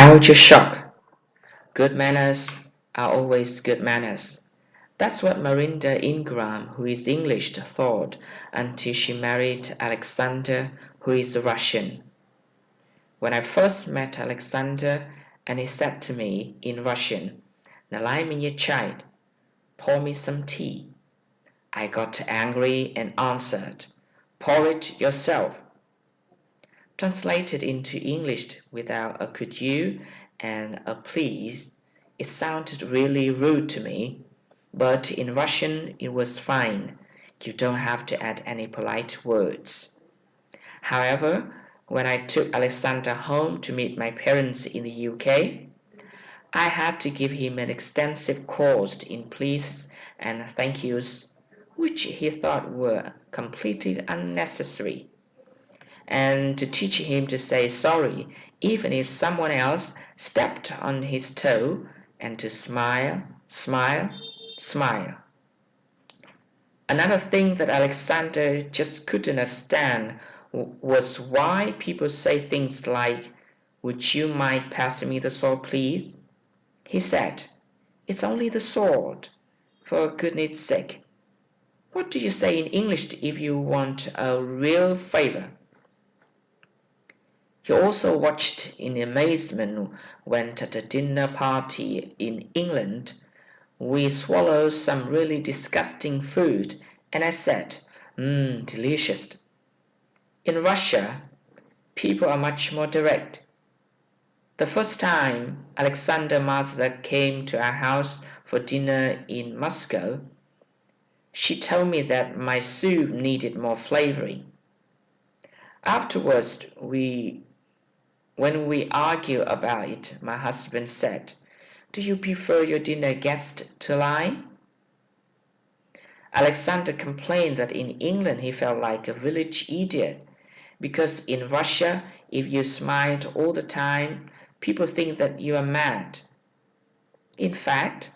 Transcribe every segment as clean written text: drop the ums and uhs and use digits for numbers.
Culture shock. Good manners are always good manners. That's what Marinda Ingram, who is English, thought until she married Alexander, who is Russian. When I first met Alexander and he said to me in Russian, "Налей мне чай, pour me some tea," I got angry and answered, "Pour it yourself." Translated into English without a "could you" and a "please," it sounded really rude to me, but in Russian it was fine. You don't have to add any polite words. However, when I took Alexander home to meet my parents in the UK, I had to give him an extensive course in please and thank yous, which he thought were completely unnecessary, and to teach him to say sorry even if someone else stepped on his toe, and to smile, smile, smile. Another thing that Alexander just couldn't understand was why people say things like, "Would you mind passing me the sword, please?" He said, "It's only the sword, for goodness sake. What do you say in English if you want a real favor?" He also watched in amazement when at a dinner party in England we swallowed some really disgusting food, and I said, delicious. In Russia, people are much more direct. The first time Alexander Mazda came to our house for dinner in Moscow, she told me that my soup needed more flavoring. Afterwards, when we argued about it, my husband said, "Do you prefer your dinner guest to lie?" Alexander complained that in England he felt like a village idiot, because in Russia, if you smiled all the time, people think that you are mad. In fact,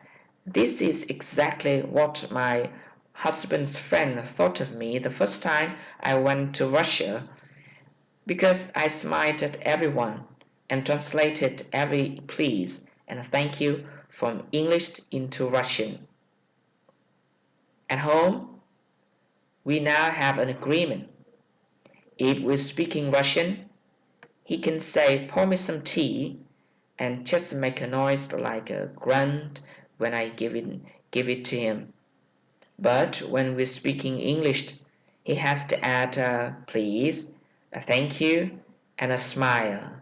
this is exactly what my husband's friend thought of me the first time I went to Russia, because I smiled at everyone and translated every please and thank you from English into Russian. At home, we now have an agreement. If we're speaking Russian, he can say, "Pour me some tea," and just make a noise like a grunt when I give it to him. But when we're speaking English, he has to add a "please," a "thank you," and a smile.